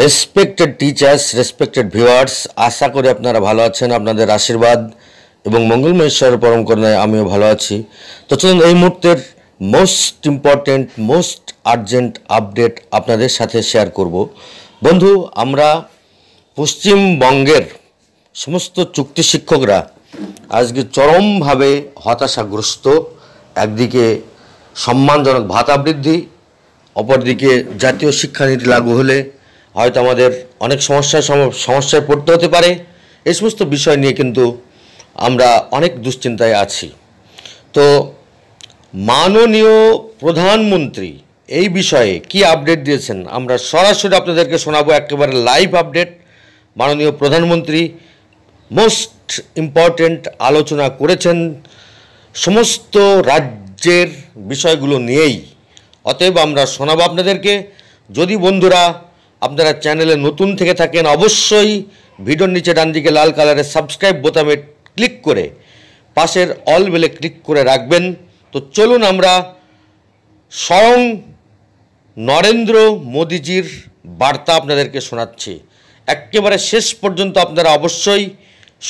Respected teachers, respected viewers, আশা করি আপনারা ভালো আছেন। আপনাদের আশীর্বাদ এবং মঙ্গলময় ঈশ্বরের পরম করুণায় আমিও ভালো আছি। তো চলুন এই মুহূর্তের most important, most urgent update আপনাদের সাথে শেয়ার করব। বন্ধু, আমরা পশ্চিমবঙ্গের সমস্ত চুক্তি শিক্ষকরা আজকে চরমভাবে হতাশাগ্রস্ত। একদিকে সম্মানজনক ভাতা বৃদ্ধি, অপরদিকে জাতীয় শিক্ষানীতি লাগু হলে হয়তো আমাদের অনেক সমস্যায় পড়তে হতে পারে। এই সমস্ত বিষয় নিয়ে কিন্তু আমরা অনেক দুশ্চিন্তায় আছি। তো মাননীয় প্রধানমন্ত্রী এই বিষয়ে কি আপডেট দিয়েছেন আমরা সরাসরি আপনাদেরকে শোনাবো। একেবারে লাইভ আপডেট। মাননীয় প্রধানমন্ত্রী মোস্ট ইম্পর্টেন্ট আলোচনা করেছেন সমস্ত রাজ্যের বিষয়গুলো নিয়েই। অতএব আমরা শোনাবো আপনাদেরকে। যদি বন্ধুরা আপনারা চ্যানেলে নতুন থেকে থাকেন, অবশ্যই ভিডিওর নিচে ডান দিকে লাল কালারের সাবস্ক্রাইব বোতামে ক্লিক করে পাশের অল বেলে ক্লিক করে রাখবেন। তো চলুন আমরা স্বয়ং নরেন্দ্র মোদিজির বার্তা আপনাদেরকে শোনাচ্ছি। একেবারে শেষ পর্যন্ত আপনারা অবশ্যই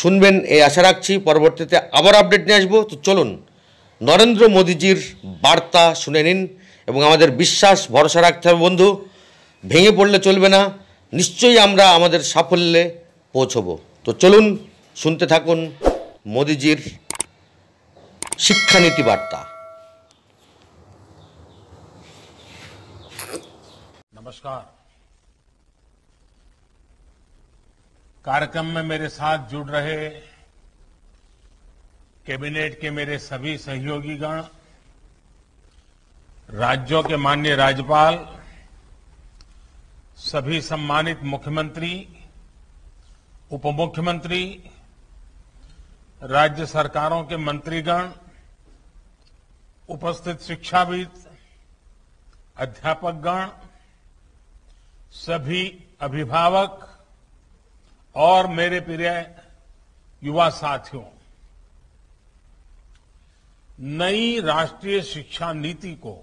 শুনবেন এই আশা রাখছি। পরবর্তীতে আবার আপডেট নিয়ে আসবো। তো চলুন নরেন্দ্র মোদিজির বার্তা শুনে নিন এবং আমাদের বিশ্বাস ভরসা রাখতে হবে বন্ধু। ভেঙে পড়লে চলবে না, নিশ্চয়ই আমরা আমাদের সাফল্যে পৌঁছবো। তো চলুন শুনতে থাকুন মোদিজির শিক্ষানীতি বার্তা। नमस्कार। कार्यक्रम में मेरे साथ जुड़ रहे कैबिनेट के मेरे सभी सहयोगीगण, राज्यों के माननीय राज्यपाल, सभी सम्मानित मुख्यमंत्री, उप मुख्यमंत्री, राज्य सरकारों के मंत्रीगण, उपस्थित शिक्षाविद, अध्यापकगण, सभी अभिभावक और मेरे प्रिय युवा साथियों, नई राष्ट्रीय शिक्षा नीति को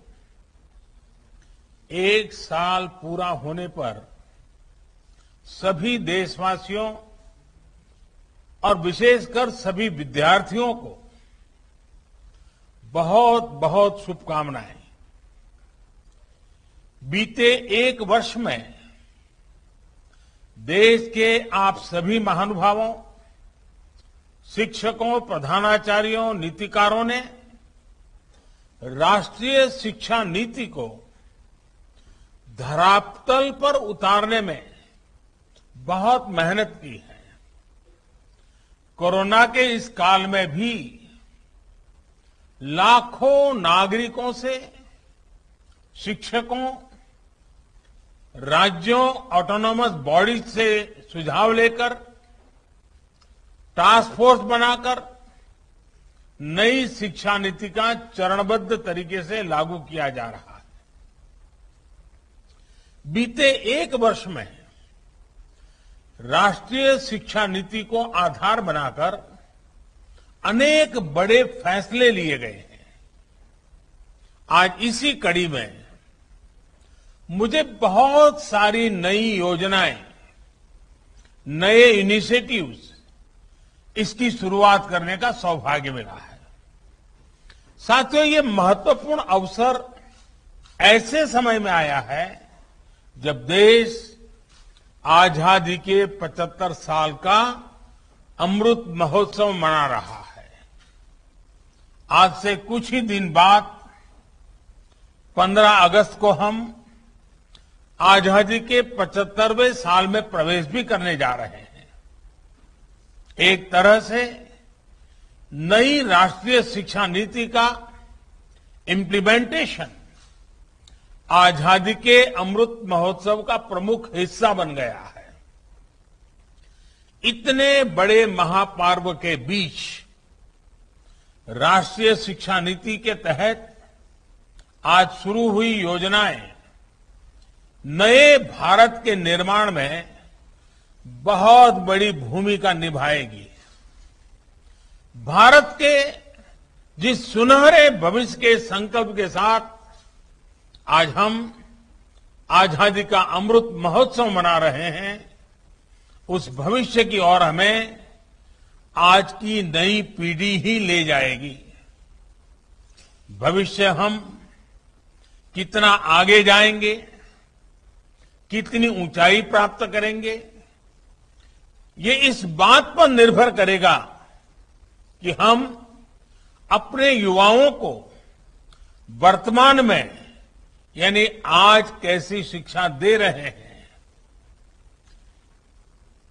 1 साल पूरा होने पर सभी देशवासियों और विशेषकर सभी विद्यार्थियों को बहुत बहुत शुभकामनाएं। बीते 1 वर्ष में देश के आप सभी महानुभावों, शिक्षकों, प्रधानाचार्यों, नीतिकारों ने राष्ट्रीय शिक्षा नीति को धरातल पर उतारने में बहुत मेहनत की है। कोरोना के इस काल में भी लाखों नागरिकों से, शिक्षकों, राज्यों, ऑटोनॉमस बॉडीज से सुझाव लेकर टास्क फोर्स बनाकर नई शिक्षा नीति का चरणबद्ध तरीके से लागू किया जा रहा है। बीते 1 वर्ष में राष्ट्रीय शिक्षा नीति को आधार बनाकर अनेक बड़े फैसले लिए गए हैं। आज इसी कड़ी में मुझे बहुत सारी नई योजनाएं, नए इनिशिएटिव्स, इसकी शुरुआत करने का सौभाग्य मिला है। साथियों, ये महत्वपूर्ण अवसर ऐसे समय में आया है जब देश आजादी के 75 साल का अमृत महोत्सव मना रहा है। आज से कुछ ही दिन बाद 15 अगस्त को हम आजादी के 75वें साल में प्रवेश भी करने जा रहे हैं। एक तरह से नई राष्ट्रीय शिक्षा नीति का इम्प्लीमेंटेशन आजादी के अमृत महोत्सव का प्रमुख हिस्सा बन गया है। इतने बड़े महापर्व के बीच राष्ट्रीय शिक्षा नीति के तहत आज शुरू हुई योजनाएं नए भारत के निर्माण में बहुत बड़ी भूमिका निभाएगी। भारत के जिस सुनहरे भविष्य के संकल्प के साथ आज हम आजादी का अमृत महोत्सव मना रहे हैं, उस भविष्य की ओर हमें आज की नई पीढ़ी ही ले जाएगी। भविष्य हम कितना आगे जाएंगे, कितनी ऊंचाई प्राप्त करेंगे, ये इस बात पर निर्भर करेगा कि हम अपने युवाओं को वर्तमान में यानी आज कैसी शिक्षा दे रहे हैं,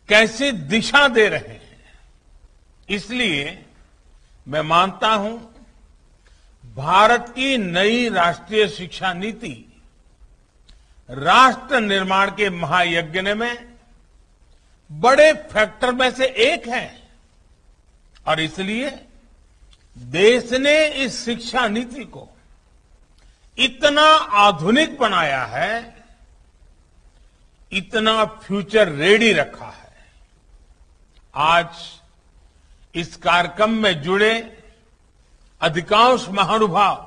कैसी दिशा दे रहे हैं। इसलिए मैं मानता हूं भारत की नई राष्ट्रीय शिक्षा नीति राष्ट्र निर्माण के महायज्ञ में बड़े फैक्टर में से एक है और इसलिए देश ने इस शिक्षा नीति को इतना आधुनिक बनाया है, इतना फ्यूचर रेडी रखा है। आज इस कार्यक्रम में जुड़े अधिकांश महानुभाव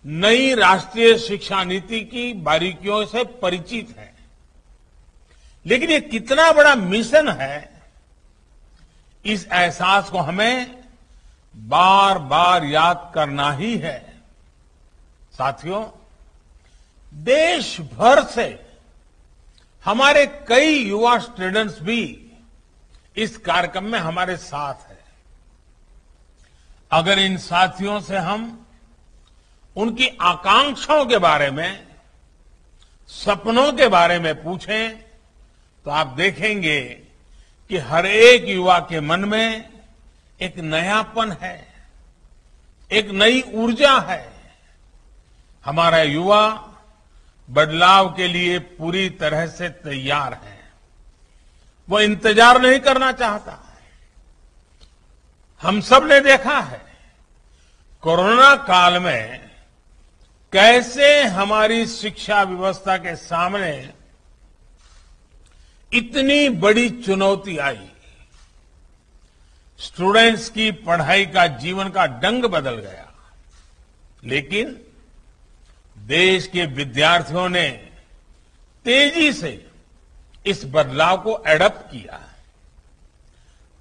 नई राष्ट्रीय शिक्षा नीति की बारीकियों से परिचित हैं, लेकिन ये कितना बड़ा मिशन है, इस एहसास को हमें बार बार याद करना ही है। साथियों, देश भर से हमारे कई युवा स्टूडेंट्स भी इस कार्यक्रम में हमारे साथ हैं। अगर इन साथियों से हम उनकी आकांक्षाओं के बारे में, सपनों के बारे में पूछें तो आप देखेंगे कि हर एक युवा के मन में एक नयापन है, एक नई ऊर्जा है। हमारा युवा बदलाव के लिए पूरी तरह से तैयार है, वो इंतजार नहीं करना चाहता। हम सब ने देखा है कोरोना काल में कैसे हमारी शिक्षा व्यवस्था के सामने इतनी बड़ी चुनौती आई। स्टूडेंट्स की पढ़ाई का, जीवन का ढंग बदल गया, लेकिन देश के विद्यार्थियों ने तेजी से इस बदलाव को एडॉप्ट किया।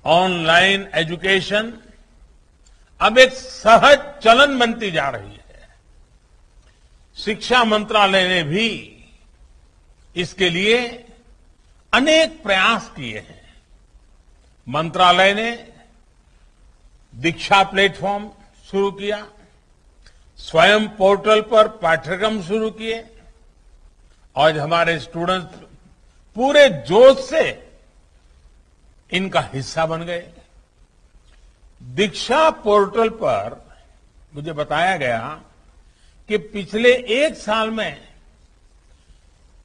ऑनलाइन एजुकेशन अब एक सहज चलन बनती जा रही है। शिक्षा मंत्रालय ने भी इसके लिए अनेक प्रयास किए हैं। मंत्रालय ने दीक्षा प्लेटफॉर्म शुरू किया, स्वयं पोर्टल पर पाठ्यक्रम शुरू किए और हमारे स्टूडेंट्स पूरे जोश से इनका हिस्सा बन गए। दीक्षा पोर्टल पर मुझे बताया गया कि पिछले एक साल में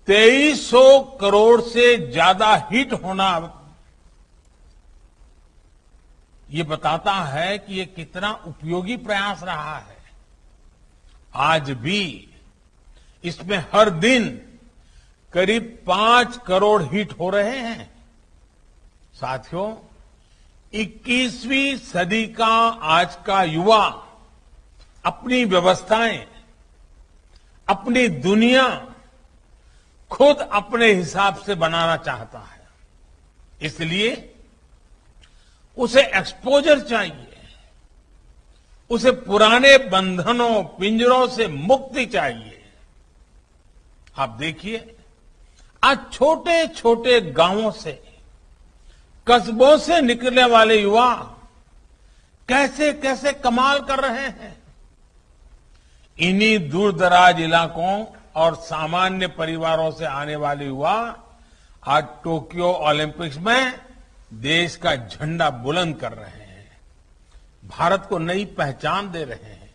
2300 करोड़ से ज्यादा हिट होना ये बताता है कि ये कितना उपयोगी प्रयास रहा है। आज भी इसमें हर दिन करीब 5 करोड़ हिट हो रहे हैं। साथियों, 21वीं सदी का आज का युवा अपनी व्यवस्थाएं, अपनी दुनिया खुद अपने हिसाब से बनाना चाहता है। इसलिए उसे एक्सपोजर चाहिए, उसे पुराने बंधनों, पिंजरों से मुक्ति चाहिए। आप देखिए, आज छोटे छोटे गांवों से, कस्बों से निकलने वाले युवा कैसे कैसे कमाल कर रहे हैं। इन्हीं दूर दराज इलाकों और सामान्य परिवारों से आने वाले युवा आज टोक्यो ओलंपिक्स में देश का झंडा बुलंद कर रहे हैं, भारत को नई पहचान दे रहे हैं।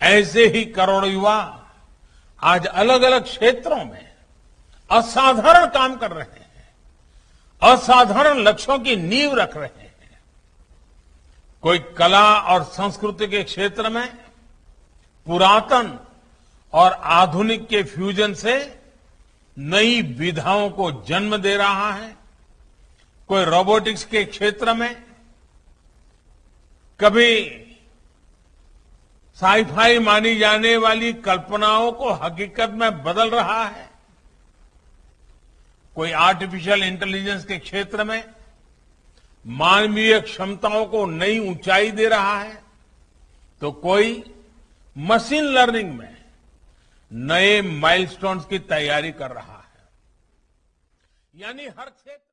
ऐसे ही करोड़ों युवा आज अलग अलग क्षेत्रों में असाधारण काम कर रहे हैं, असाधारण लक्ष्यों की नींव रख रहे हैं। कोई कला और संस्कृति के क्षेत्र में पुरातन और आधुनिक के फ्यूजन से नई विधाओं को जन्म दे रहा है। कोई रोबोटिक्स के क्षेत्र में, कभी साईफाई मानी जाने वाली कल्पनाओं को हकीकत में बदल रहा है। कोई आर्टिफिशियल इंटेलिजेंस के क्षेत्र में मानवीय क्षमताओं को नई ऊंचाई दे रहा है, तो कोई मशीन लर्निंग में नए माइलस्टोन्स की तैयारी कर रहा है। यानी हर क्षेत्र